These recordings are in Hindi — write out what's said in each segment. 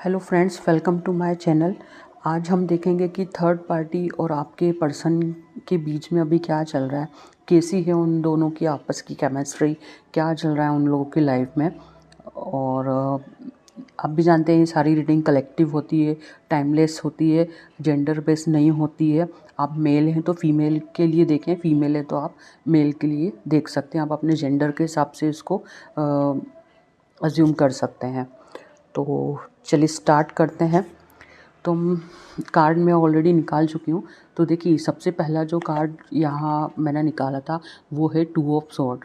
Hello friends, welcome to my channel. आज हम देखेंगे कि थर्ड पार्टी और आपके पर्सन के बीच में अभी क्या चल रहा है, कैसी है उन दोनों की आपस की केमिस्ट्री, क्या चल रहा है उन लोगों की लाइफ में। और आप भी जानते हैं ये सारी रीडिंग कलेक्टिव होती है, टाइमलेस होती है, जेंडर बेस्ड नहीं होती है। आप मेल हैं तो फीमेल के लिए देखें, फीमेल है तो आप मेल के लिए देख सकते हैं। आप अपने जेंडर के हिसाब से इसको अज्यूम कर सकते हैं। तो चलिए स्टार्ट करते हैं। तो कार्ड मैं ऑलरेडी निकाल चुकी हूँ। तो देखिए, सबसे पहला जो कार्ड यहाँ मैंने निकाला था वो है 2 ऑफ स्वॉर्ड।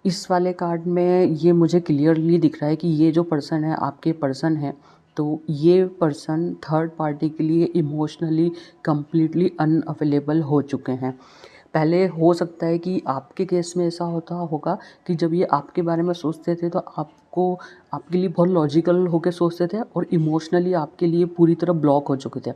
इस वाले कार्ड में ये मुझे क्लियरली दिख रहा है कि ये जो पर्सन है आपके पर्सन है, तो ये पर्सन थर्ड पार्टी के लिए इमोशनली कम्प्लीटली अनअवेलेबल हो चुके हैं। पहले हो सकता है कि आपके केस में ऐसा होता होगा कि जब ये आपके बारे में सोचते थे तो आपको आपके लिए बहुत लॉजिकल होकर सोचते थे और इमोशनली आपके लिए पूरी तरह ब्लॉक हो चुके थे।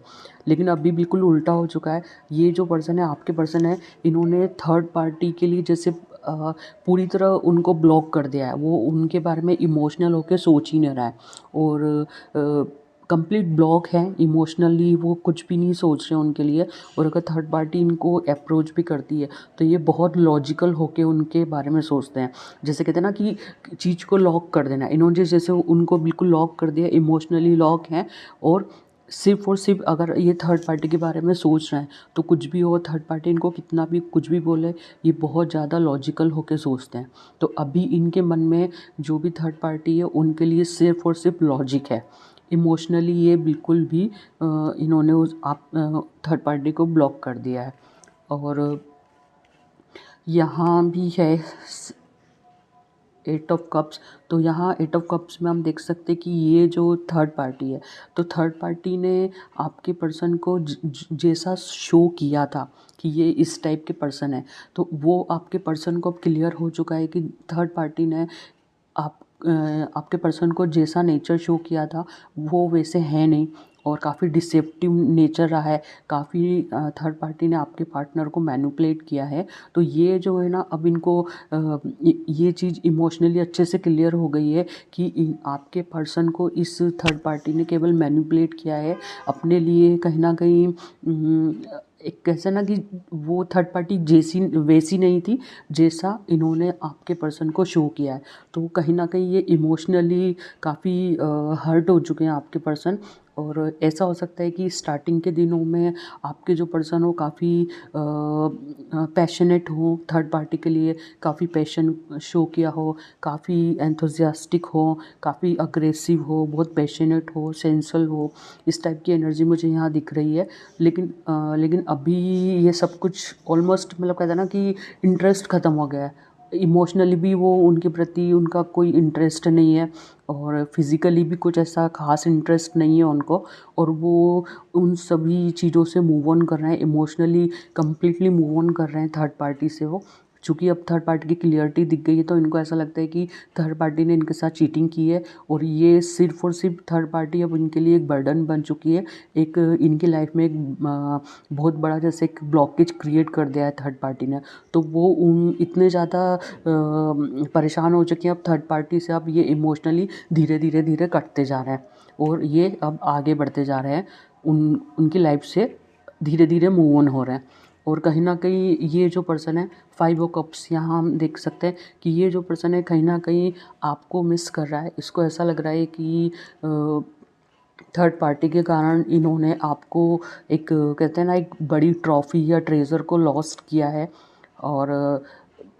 लेकिन अभी बिल्कुल उल्टा हो चुका है। ये जो पर्सन है आपके पर्सन है, इन्होंने थर्ड पार्टी के लिए जैसे पूरी तरह उनको ब्लॉक कर दिया है। वो उनके बारे में इमोशनल होकर सोच ही नहीं रहा है और कंप्लीट ब्लॉक है इमोशनली। वो कुछ भी नहीं सोच रहे उनके लिए। और अगर थर्ड पार्टी इनको अप्रोच भी करती है तो ये बहुत लॉजिकल होके उनके बारे में सोचते हैं। जैसे कहते हैं ना कि चीज़ को लॉक कर देना, इन्होंने जैसे उनको बिल्कुल लॉक कर दिया, इमोशनली लॉक हैं। और सिर्फ अगर ये थर्ड पार्टी के बारे में सोच रहे हैं तो कुछ भी हो, थर्ड पार्टी इनको कितना भी कुछ भी बोले, ये बहुत ज़्यादा लॉजिकल होके सोचते हैं। तो अभी इनके मन में जो भी थर्ड पार्टी है उनके लिए सिर्फ और सिर्फ लॉजिक है। इमोशनली ये बिल्कुल भी इन्होंने उस आप थर्ड पार्टी को ब्लॉक कर दिया है। और यहाँ भी है 8 ऑफ कप्स। तो यहाँ 8 ऑफ कप्स में हम देख सकते हैं कि ये जो थर्ड पार्टी है, तो थर्ड पार्टी ने आपके पर्सन को जैसा शो किया था कि ये इस टाइप के पर्सन है, तो वो आपके पर्सन को अब क्लियर हो चुका है कि थर्ड पार्टी ने आप आपके पर्सन को जैसा नेचर शो किया था वो वैसे है नहीं और काफ़ी डिसेप्टिव नेचर रहा है। काफ़ी थर्ड पार्टी ने आपके पार्टनर को मैनिपुलेट किया है। तो ये जो है ना, अब इनको ये चीज़ इमोशनली अच्छे से क्लियर हो गई है कि आपके पर्सन को इस थर्ड पार्टी ने केवल मैनिपुलेट किया है अपने लिए। कहीं ना कहीं एक कैसे ना कि वो थर्ड पार्टी जैसी वैसी नहीं थी जैसा इन्होंने आपके पर्सन को शो किया है। तो कहीं ना कहीं ये इमोशनली काफ़ी हर्ट हो चुके हैं आपके पर्सन। और ऐसा हो सकता है कि स्टार्टिंग के दिनों में आपके जो पर्सन हो काफ़ी पैशनेट हो थर्ड पार्टी के लिए, काफ़ी पैशन शो किया हो, काफ़ी एंथुजियास्टिक हो, काफ़ी अग्रेसिव हो, बहुत पैशनेट हो, सेंसुअल हो। इस टाइप की एनर्जी मुझे यहाँ दिख रही है। लेकिन अभी ये सब कुछ ऑलमोस्ट, मतलब कहते हैं ना कि इंटरेस्ट ख़त्म हो गया है। इमोशनली भी वो उनके प्रति उनका कोई इंटरेस्ट नहीं है और फिज़िकली भी कुछ ऐसा ख़ास इंटरेस्ट नहीं है उनको। और वो उन सभी चीज़ों से मूव ऑन कर रहे हैं, इमोशनली कम्प्लीटली मूव ऑन कर रहे हैं थर्ड पार्टी से। वो चूँकि अब थर्ड पार्टी की क्लियरिटी दिख गई है तो इनको ऐसा लगता है कि थर्ड पार्टी ने इनके साथ चीटिंग की है और ये सिर्फ और सिर्फ थर्ड पार्टी अब इनके लिए एक बर्डन बन चुकी है। एक इनकी लाइफ में एक बहुत बड़ा जैसे एक ब्लॉकेज क्रिएट कर दिया है थर्ड पार्टी ने। तो वो उन इतने ज़्यादा परेशान हो चुके हैं अब थर्ड पार्टी से। अब ये इमोशनली धीरे धीरे धीरे कटते जा रहे हैं और ये अब आगे बढ़ते जा रहे हैं, उनकी लाइफ से धीरे धीरे मूव ऑन हो रहे हैं। और कहीं ना कहीं ये जो पर्सन है 5 ऑफ कप्स, यहाँ हम देख सकते हैं कि ये जो पर्सन है कहीं ना कहीं आपको मिस कर रहा है। इसको ऐसा लग रहा है कि थर्ड पार्टी के कारण इन्होंने आपको एक कहते हैं ना एक बड़ी ट्रॉफी या ट्रेजर को लॉस्ट किया है। और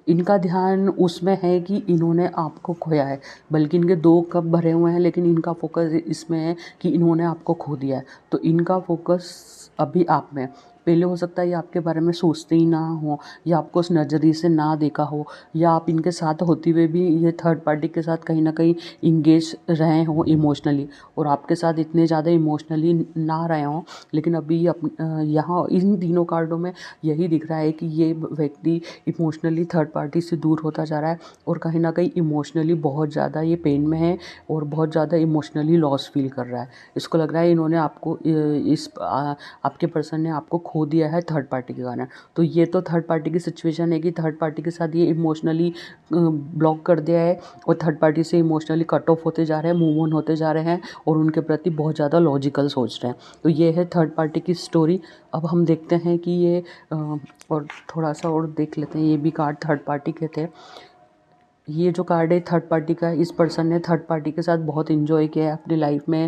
इनका ध्यान उसमें है कि इन्होंने आपको खोया है। बल्कि इनके 2 कप भरे हुए हैं लेकिन इनका फोकस इसमें है कि इन्होंने आपको खो दिया है। तो इनका फोकस अभी आप में है। पहले हो सकता है ये आपके बारे में सोचते ही ना हो या आपको उस नज़रिए से ना देखा हो, या आप इनके साथ होते हुए भी ये थर्ड पार्टी के साथ कहीं ना कहीं इंगेज रहे हों इमोशनली और आपके साथ इतने ज़्यादा इमोशनली ना रहे हों। लेकिन अभी यहाँ इन तीनों कार्डों में यही दिख रहा है कि ये व्यक्ति इमोशनली थर्ड पार्टी से दूर होता जा रहा है और कहीं ना कहीं इमोशनली बहुत ज़्यादा ये पेन में है और बहुत ज़्यादा इमोशनली लॉस फील कर रहा है। इसको लग रहा है इन्होंने आपको आपके पर्सन ने आपको खो दिया है थर्ड पार्टी के कारण। तो ये तो थर्ड पार्टी की सिचुएशन है कि थर्ड पार्टी के साथ ये इमोशनली ब्लॉक कर दिया है और थर्ड पार्टी से इमोशनली कट ऑफ होते जा रहे हैं, मूव ऑन होते जा रहे हैं और उनके प्रति बहुत ज़्यादा लॉजिकल सोच रहे हैं। तो ये है थर्ड पार्टी की स्टोरी। अब हम देखते हैं कि ये और थोड़ा सा और देख लेते हैं। ये भी कार्ड थर्ड पार्टी के थे। ये जो कार्ड है थर्ड पार्टी का है। इस पर्सन ने थर्ड पार्टी के साथ बहुत इन्जॉय किया है अपनी लाइफ में।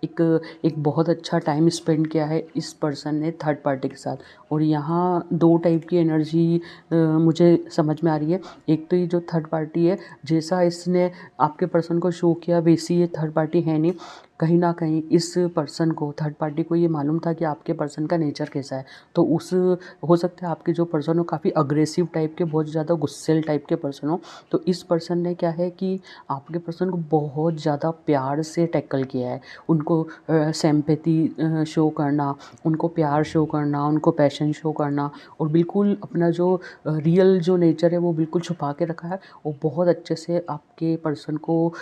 एक बहुत अच्छा टाइम स्पेंड किया है इस पर्सन ने थर्ड पार्टी के साथ। और यहाँ दो टाइप की एनर्जी मुझे समझ में आ रही है। एक तो ये जो थर्ड पार्टी है, जैसा इसने आपके पर्सन को शो किया वैसी ये थर्ड पार्टी है नहीं। कहीं ना कहीं इस पर्सन को, थर्ड पार्टी को ये मालूम था कि आपके पर्सन का नेचर कैसा है। तो हो सकता है आपके जो पर्सन हो काफ़ी अग्रेसिव टाइप के, बहुत ज़्यादा गुस्सेल टाइप के पर्सन हो। तो इस पर्सन ने क्या है कि आपके पर्सन को बहुत ज़्यादा प्यार से टैकल किया है। उनको सिंपैथी शो करना, उनको प्यार शो करना, उनको पैशन शो करना और बिल्कुल अपना जो रियल जो नेचर है वो बिल्कुल छुपा के रखा है। और बहुत अच्छे से आपके पर्सन को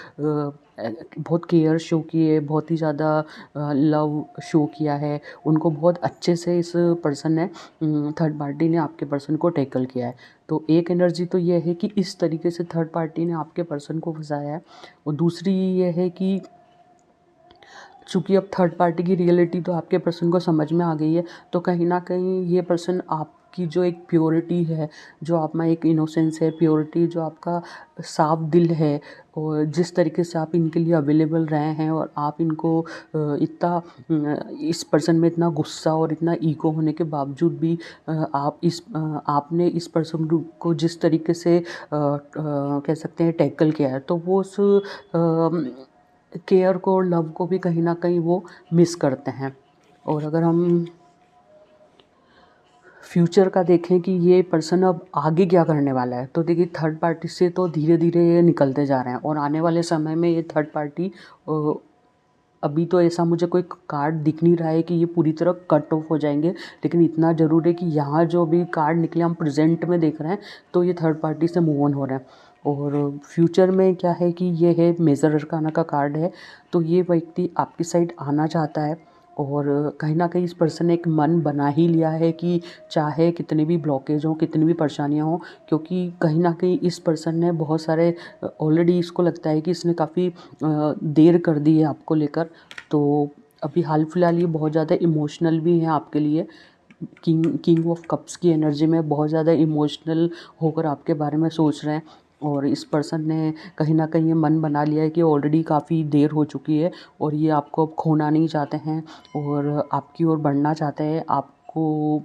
बहुत केयर शो की है, बहुत ही ज़्यादा लव शो किया है। उनको बहुत अच्छे से इस पर्सन ने, थर्ड पार्टी ने आपके पर्सन को टैकल किया है। तो एक एनर्जी तो ये है कि इस तरीके से थर्ड पार्टी ने आपके पर्सन को फंसाया है। और दूसरी ये है कि चूँकि अब थर्ड पार्टी की रियलिटी तो आपके पर्सन को समझ में आ गई है, तो कहीं ना कहीं ये पर्सन आपकी जो एक प्योरिटी है, जो आप में एक इनोसेंस है, प्योरिटी, जो आपका साफ दिल है और जिस तरीके से आप इनके लिए अवेलेबल रहे हैं और आप इनको इस पर्सन में इतना गुस्सा और इतना ईगो होने के बावजूद भी आपने इस पर्सन को जिस तरीके से कह सकते हैं टैकल किया है, तो वो उस केयर को और लव को भी कहीं ना कहीं वो मिस करते हैं। और अगर हम फ्यूचर का देखें कि ये पर्सन अब आगे क्या करने वाला है, तो देखिए थर्ड पार्टी से तो धीरे धीरे ये निकलते जा रहे हैं और आने वाले समय में ये थर्ड पार्टी, अभी तो ऐसा मुझे कोई कार्ड दिख नहीं रहा है कि ये पूरी तरह कट ऑफ हो जाएंगे, लेकिन इतना ज़रूर है कि यहाँ जो भी कार्ड निकले हम प्रेजेंट में देख रहे हैं तो ये थर्ड पार्टी से मूव ऑन हो रहे हैं। और फ्यूचर में क्या है कि ये है मेजर अरकाना का कार्ड है। तो ये व्यक्ति आपकी साइड आना चाहता है और कहीं ना कहीं इस पर्सन ने एक मन बना ही लिया है कि चाहे कितनी भी ब्लॉकेज हो, कितनी भी परेशानियां हो, क्योंकि कहीं ना कहीं इस पर्सन ने बहुत सारे ऑलरेडी इसको लगता है कि इसने काफ़ी देर कर दी है आपको लेकर। तो अभी हाल फिलहाल ये बहुत ज़्यादा इमोशनल भी है आपके लिए। किंग ऑफ कप्स की एनर्जी में बहुत ज़्यादा इमोशनल होकर आपके बारे में सोच रहे हैं। और इस पर्सन ने कहीं ना कहीं ये मन बना लिया है कि ऑलरेडी काफ़ी देर हो चुकी है और ये आपको अब खोना नहीं चाहते हैं और आपकी ओर बढ़ना चाहते हैं। आपको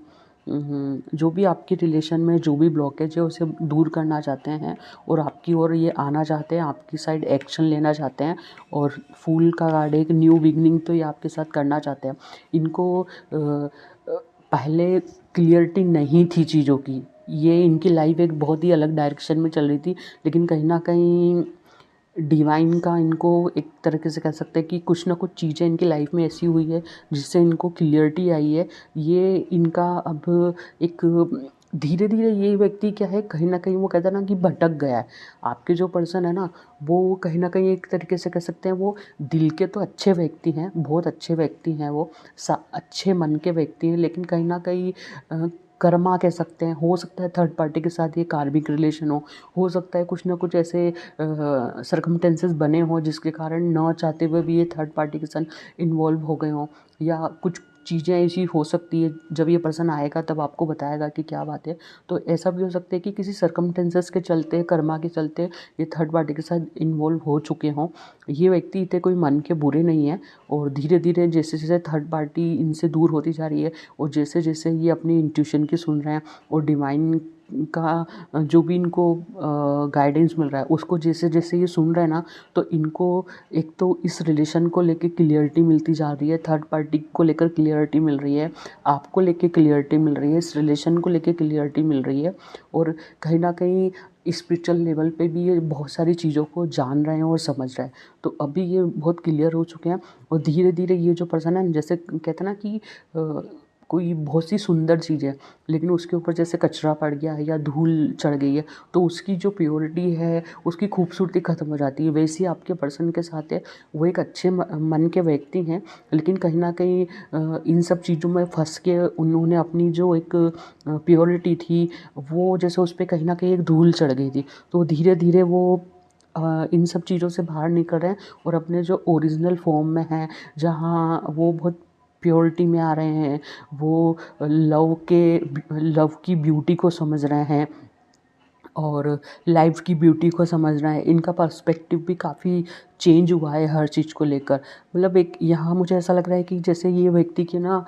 जो भी आपके रिलेशन में जो भी ब्लॉकेज है उसे दूर करना चाहते हैं और आपकी ओर ये आना चाहते हैं, आपकी साइड एक्शन लेना चाहते हैं। और फूल का कार्ड, एक न्यू बिगनिंग तो ये आपके साथ करना चाहते हैं। इनको पहले क्लियरिटी नहीं थी चीज़ों की, ये इनकी लाइफ एक बहुत ही अलग डायरेक्शन में चल रही थी, लेकिन कहीं ना कहीं डिवाइन का इनको एक तरीके से कह सकते हैं कि कुछ ना कुछ चीज़ें इनकी लाइफ में ऐसी हुई है जिससे इनको क्लियरिटी आई है। ये इनका अब एक धीरे धीरे ये व्यक्ति क्या है, कहीं ना कहीं वो कहता है ना कि भटक गया है। आपके जो पर्सन है ना, वो कहीं ना कहीं एक तरीके से कह सकते हैं वो दिल के तो अच्छे व्यक्ति हैं, बहुत अच्छे व्यक्ति हैं, वो अच्छे मन के व्यक्ति हैं, लेकिन कहीं ना कहीं कर्मा कह सकते हैं। हो सकता है थर्ड पार्टी के साथ ये कार्मिक रिलेशन हो सकता है कुछ ना कुछ ऐसे सर्कमटेंसेस बने हों जिसके कारण न चाहते हुए भी ये थर्ड पार्टी के साथ इन्वॉल्व हो गए हों, या कुछ चीज़ें ऐसी हो सकती है। जब ये पर्सन आएगा तब आपको बताएगा कि क्या बात है। तो ऐसा भी हो सकता है कि किसी सर्कमटेंसेस के चलते, कर्मा के चलते ये थर्ड पार्टी के साथ इन्वॉल्व हो चुके हों। ये व्यक्ति इतने कोई मन के बुरे नहीं है और धीरे धीरे जैसे जैसे थर्ड पार्टी इनसे दूर होती जा रही है और जैसे जैसे ये अपनी इंट्यूशन की सुन रहे हैं और डिवाइन का जो भी इनको गाइडेंस मिल रहा है उसको जैसे जैसे ये सुन रहे हैं ना, तो इनको एक तो इस रिलेशन को लेके क्लियरिटी मिलती जा रही है, थर्ड पार्टी को लेकर क्लियरिटी मिल रही है, आपको लेके क्लियरिटी मिल रही है, इस रिलेशन को लेके क्लियरिटी मिल रही है। और कहीं ना कहीं स्पिरिचुअल लेवल पे भी ये बहुत सारी चीज़ों को जान रहे हैं और समझ रहे हैं। तो अभी ये बहुत क्लियर हो चुके हैं और धीरे धीरे ये जो पर्सन है, जैसे कहते हैं ना कि कोई बहुत सी सुंदर चीज़ है, लेकिन उसके ऊपर जैसे कचरा पड़ गया है या धूल चढ़ गई है तो उसकी जो प्योरिटी है, उसकी खूबसूरती ख़त्म हो जाती है। वैसे ही आपके पर्सन के साथ है, वो एक अच्छे मन के व्यक्ति हैं, लेकिन कहीं न कहीं इन सब चीज़ों में फँस के उन्होंने अपनी जो एक प्योरिटी थी, वो जैसे उस पे कहीं न कहीं एक धूल चढ़ गई थी। तो धीरे-धीरे वो इन सब चीज़ों से बाहर निकल रहे हैं और अपने जो ओरिजिनल फॉर्म में हैं, जहाँ वो बहुत प्योरिटी में आ रहे हैं, वो लव की ब्यूटी को समझ रहे हैं और लाइफ की ब्यूटी को समझ रहे हैं। इनका पर्सपेक्टिव भी काफ़ी चेंज हुआ है हर चीज़ को लेकर। मतलब एक यहाँ मुझे ऐसा लग रहा है कि जैसे ये व्यक्ति की ना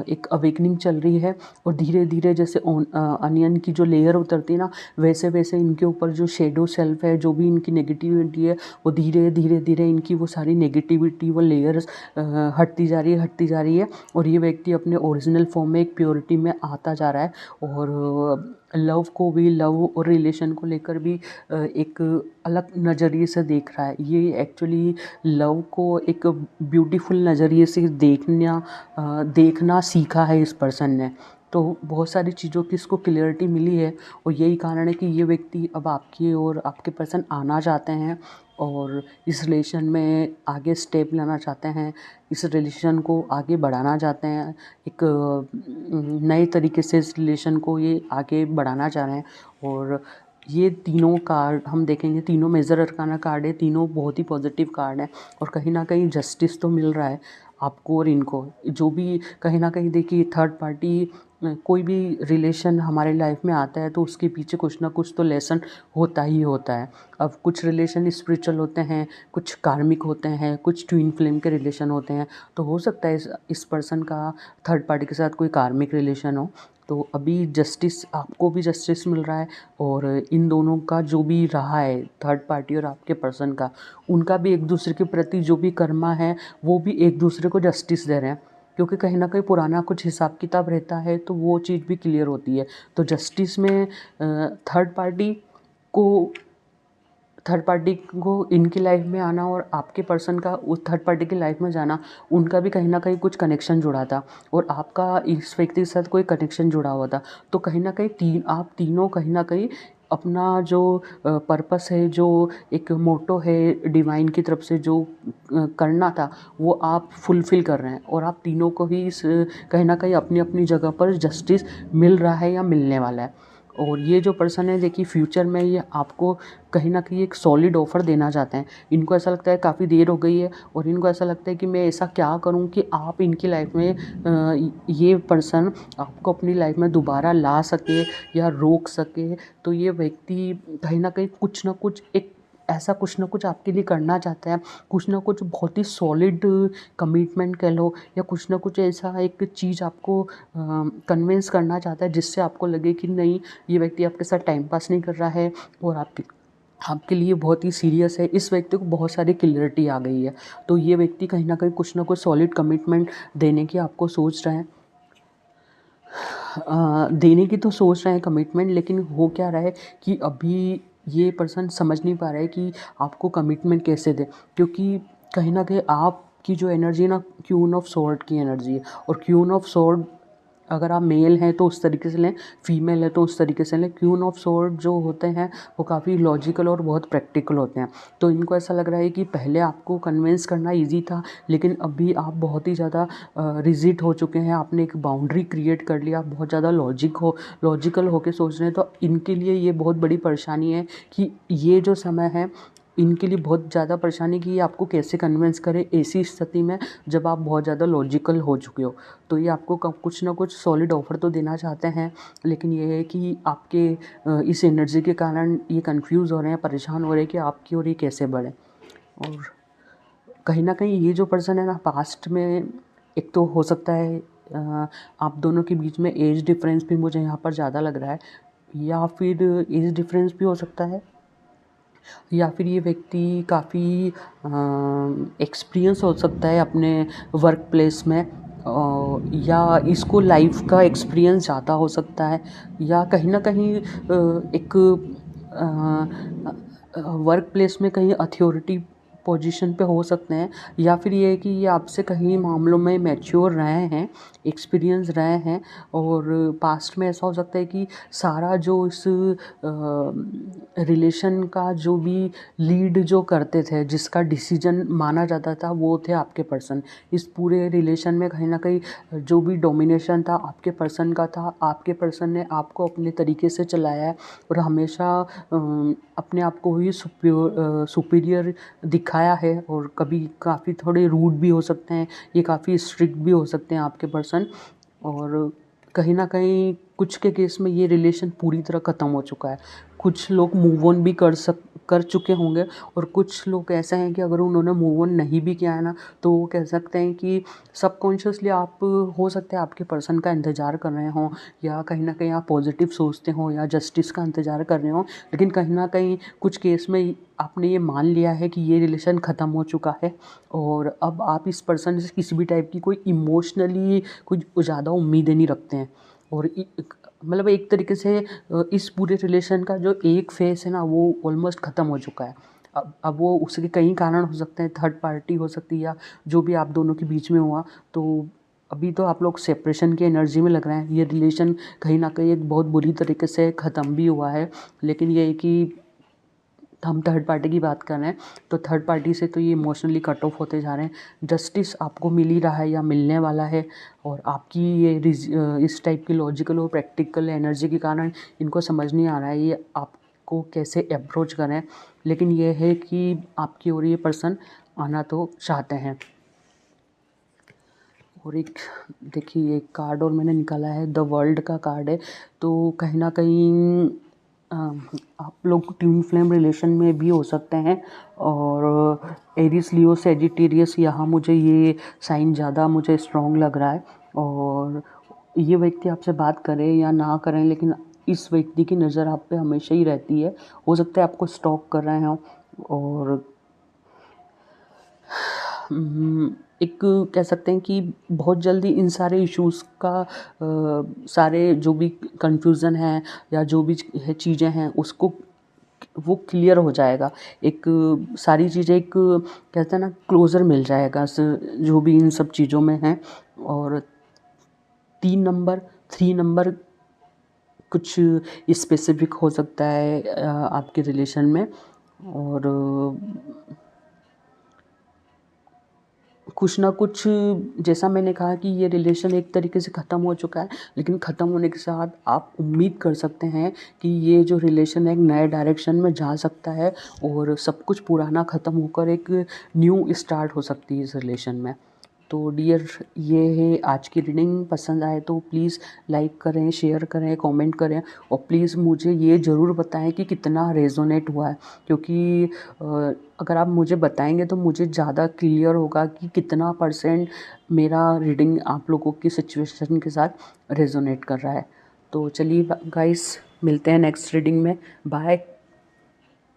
एक अवेकनिंग चल रही है और धीरे धीरे जैसे अनियन की जो लेयर उतरती है ना, वैसे वैसे इनके ऊपर जो शेडो सेल्फ है, जो भी इनकी नेगेटिविटी है, वो धीरे धीरे धीरे इनकी वो सारी नेगेटिविटी, वो लेयर्स हटती जा रही है और ये व्यक्ति अपने ओरिजिनल फॉर्म में एक प्योरिटी में आता जा रहा है और लव और रिलेशन को लेकर भी एक अलग नज़रिए से देख रहा है। ये एक्चुअली लव को एक ब्यूटीफुल नज़रिए से देखना सीखा है इस पर्सन ने। तो बहुत सारी चीज़ों की इसको क्लियरिटी मिली है और यही कारण है कि ये व्यक्ति अब आपकी और आपके पर्सन आना चाहते हैं और इस रिलेशन में आगे स्टेप लेना चाहते हैं, इस रिलेशन को आगे बढ़ाना चाहते हैं, एक नए तरीके से इस रिलेशन को ये आगे बढ़ाना चाह रहे हैं। और ये तीनों कार्ड हम देखेंगे, तीनों मेजर अरकाना कार्ड है, तीनों बहुत ही पॉजिटिव कार्ड हैं और कहीं ना कहीं जस्टिस तो मिल रहा है आपको और इनको। जो भी कहीं ना कहीं देखिए, थर्ड पार्टी कोई भी रिलेशन हमारे लाइफ में आता है तो उसके पीछे कुछ ना कुछ तो लेसन होता ही होता है। अब कुछ रिलेशन स्पिरिचुअल होते हैं, कुछ कार्मिक होते हैं, कुछ ट्विन फ्लेम के रिलेशन होते हैं। तो हो सकता है इस पर्सन का थर्ड पार्टी के साथ कोई कार्मिक रिलेशन हो। तो अभी जस्टिस, आपको भी जस्टिस मिल रहा है और इन दोनों का जो भी रहा है, थर्ड पार्टी और आपके पर्सन का, उनका भी एक दूसरे के प्रति जो भी कर्मा है वो भी एक दूसरे को जस्टिस दे रहे हैं, क्योंकि कहीं ना कहीं पुराना कुछ हिसाब किताब रहता है तो वो चीज़ भी क्लियर होती है। तो जस्टिस में थर्ड पार्टी को थर्ड पार्टी को इनकी लाइफ में आना और आपके पर्सन का उस थर्ड पार्टी की लाइफ में जाना, उनका भी कहीं ना कहीं कुछ कनेक्शन जुड़ा था और आपका इस व्यक्ति के साथ कोई कनेक्शन जुड़ा हुआ था। तो कहीं ना कहीं आप तीनों कहीं ना कहीं अपना जो पर्पस है, जो एक मोटो है डिवाइन की तरफ से जो करना था, वो आप फुलफ़िल कर रहे हैं और आप तीनों को ही इस कहीं ना कहीं अपनी अपनी जगह पर जस्टिस मिल रहा है या मिलने वाला है। और ये जो पर्सन है, देखिए फ्यूचर में ये आपको कहीं ना कहीं एक सॉलिड ऑफ़र देना चाहते हैं। इनको ऐसा लगता है काफ़ी देर हो गई है और इनको ऐसा लगता है कि मैं ऐसा क्या करूं कि आप इनकी लाइफ में ये पर्सन आपको अपनी लाइफ में दोबारा ला सके या रोक सके। तो ये व्यक्ति कहीं ना कहीं कुछ ना कुछ एक ऐसा कुछ ना कुछ आपके लिए करना चाहता है, कुछ ना कुछ बहुत ही सॉलिड कमिटमेंट कह लो या कुछ ना कुछ ऐसा एक चीज़ आपको कन्विंस करना चाहता है जिससे आपको लगे कि नहीं, ये व्यक्ति आपके साथ टाइम पास नहीं कर रहा है और आपके लिए बहुत ही सीरियस है। इस व्यक्ति को बहुत सारी क्लियरिटी आ गई है। तो ये व्यक्ति कहीं ना कुछ सॉलिड कमिटमेंट देने की आपको सोच रहे हैं, देने की तो सोच रहे हैं कमिटमेंट, लेकिन हो क्या रहा है कि अभी ये पर्सन समझ नहीं पा रहा है कि आपको कमिटमेंट कैसे दे, क्योंकि कहीं ना कहीं आपकी जो एनर्जी है ना, क्वीन ऑफ स्वॉर्ड की एनर्जी है और क्वीन ऑफ स्वॉर्ड अगर आप मेल हैं तो उस तरीके से लें, फीमेल है तो उस तरीके से लें। क्वीन ऑफ स्वॉर्ड जो होते हैं वो काफ़ी लॉजिकल और बहुत प्रैक्टिकल होते हैं। तो इनको ऐसा लग रहा है कि पहले आपको कन्विंस करना इजी था, लेकिन अभी आप बहुत ही ज़्यादा रिजिड हो चुके हैं, आपने एक बाउंड्री क्रिएट कर लिया, आप बहुत ज़्यादा लॉजिकल होके सोच रहे हैं। तो इनके लिए ये बहुत बड़ी परेशानी है कि ये जो समय है इनके लिए बहुत ज़्यादा परेशानी कि ये आपको कैसे कन्विंस करें ऐसी स्थिति में जब आप बहुत ज़्यादा लॉजिकल हो चुके हो। तो ये आपको कुछ ना कुछ सॉलिड ऑफ़र तो देना चाहते हैं, लेकिन ये है कि आपके इस एनर्जी के कारण ये कंफ्यूज हो रहे हैं, परेशान हो रहे हैं कि आपकी और ये कैसे बढ़े। और कहीं ना कहीं ये जो पर्सन है ना, पास्ट में एक तो हो सकता है आप दोनों के बीच में एज डिफरेंस भी मुझे यहाँ पर ज़्यादा लग रहा है, या फिर एज डिफरेंस भी हो सकता है, या फिर ये व्यक्ति काफ़ी एक्सपीरियंस हो सकता है अपने वर्क प्लेस में, या इसको लाइफ का एक्सपीरियंस ज़्यादा हो सकता है, या कहीं ना कहीं एक वर्क प्लेस में कहीं अथॉरिटी पोजीशन पे हो सकते हैं, या फिर ये है कि ये आपसे कहीं मामलों में मैच्योर रहे हैं, एक्सपीरियंस रहे हैं, और पास्ट में ऐसा हो सकता है कि सारा जो इस रिलेशन का जो भी लीड जो करते थे, जिसका डिसीजन माना जाता था, वो थे आपके पर्सन। इस पूरे रिलेशन में कहीं ना कहीं जो भी डोमिनेशन था आपके पर्सन का था। आपके पर्सन ने आपको अपने तरीके से चलाया है और हमेशा अपने आप को ही सुपीरियर दिखाया है, और कभी काफ़ी थोड़े रूड भी हो सकते हैं, ये काफ़ी स्ट्रिक्ट भी हो सकते हैं आपके पर्सन। और कहीं ना कहीं कुछ के केस में ये रिलेशन पूरी तरह ख़त्म हो चुका है। कुछ लोग मूव ऑन भी कर चुके होंगे, और कुछ लोग ऐसे हैं कि अगर उन्होंने मूव ऑन नहीं भी किया है ना, तो वो कह सकते हैं कि सबकॉन्शियसली आप हो सकता है आपके पर्सन का इंतज़ार कर रहे हों, या कहीं ना कहीं आप पॉजिटिव सोचते हो, या जस्टिस का इंतज़ार कर रहे हो, लेकिन कहीं ना कहीं कुछ केस में आपने ये मान लिया है कि ये रिलेशन ख़त्म हो चुका है, और अब आप इस पर्सन से किसी भी टाइप की कोई इमोशनली कुछ ज़्यादा उम्मीदें नहीं रखते हैं। और मतलब एक तरीके से इस पूरे रिलेशन का जो एक फेस है ना, वो ऑलमोस्ट ख़त्म हो चुका है। अब वो उसके कई कारण हो सकते हैं, थर्ड पार्टी हो सकती है, या जो भी आप दोनों के बीच में हुआ। तो अभी तो आप लोग सेपरेशन की एनर्जी में लग रहे हैं। ये रिलेशन कहीं ना कहीं एक बहुत बुरी तरीके से ख़त्म भी हुआ है, लेकिन ये है कि हम थर्ड पार्टी की बात कर रहे हैं, तो थर्ड पार्टी से तो ये इमोशनली कट ऑफ होते जा रहे हैं। जस्टिस आपको मिल ही रहा है या मिलने वाला है, और आपकी ये इस टाइप की लॉजिकल और प्रैक्टिकल एनर्जी के कारण इनको समझ नहीं आ रहा है ये आपको कैसे अप्रोच करें। लेकिन ये है कि आपकी और ये पर्सन आना तो चाहते हैं। और एक देखिए, एक कार्ड और मैंने निकाला है, द वर्ल्ड का कार्ड है। तो कहीं ना कहीं आप लोग ट्विन फ्लेम रिलेशन में भी हो सकते हैं, और एरिस लियो सेजिटेरियस, यहाँ मुझे ये साइन ज़्यादा मुझे स्ट्रॉन्ग लग रहा है। और ये व्यक्ति आपसे बात करें या ना करें, लेकिन इस व्यक्ति की नज़र आप पे हमेशा ही रहती है। हो सकता है आपको स्टॉक कर रहे हो, और एक कह सकते हैं कि बहुत जल्दी इन सारे इश्यूज़ का सारे जो भी कन्फ्यूज़न है या जो भी है चीज़ें हैं, उसको वो क्लियर हो जाएगा। एक सारी चीज़ें एक कहते हैं ना, क्लोज़र मिल जाएगा जो भी इन सब चीज़ों में है। और 3 नंबर कुछ स्पेसिफिक हो सकता है आपके रिलेशन में। और कुछ ना कुछ, जैसा मैंने कहा कि ये रिलेशन एक तरीके से ख़त्म हो चुका है, लेकिन ख़त्म होने के साथ आप उम्मीद कर सकते हैं कि ये जो रिलेशन है एक नए डायरेक्शन में जा सकता है, और सब कुछ पुराना ख़त्म होकर एक न्यू स्टार्ट हो सकती है इस रिलेशन में। तो डियर, ये है आज की रीडिंग। पसंद आए तो प्लीज़ लाइक करें, शेयर करें, कमेंट करें, और प्लीज़ मुझे ये ज़रूर बताएं कि कितना रेजोनेट हुआ है, क्योंकि अगर आप मुझे बताएंगे तो मुझे ज़्यादा क्लियर होगा कि कितना % मेरा रीडिंग आप लोगों की सिचुएशन के साथ रेजोनेट कर रहा है। तो चलिए गाइस, मिलते हैं नेक्स्ट रीडिंग में। बाय।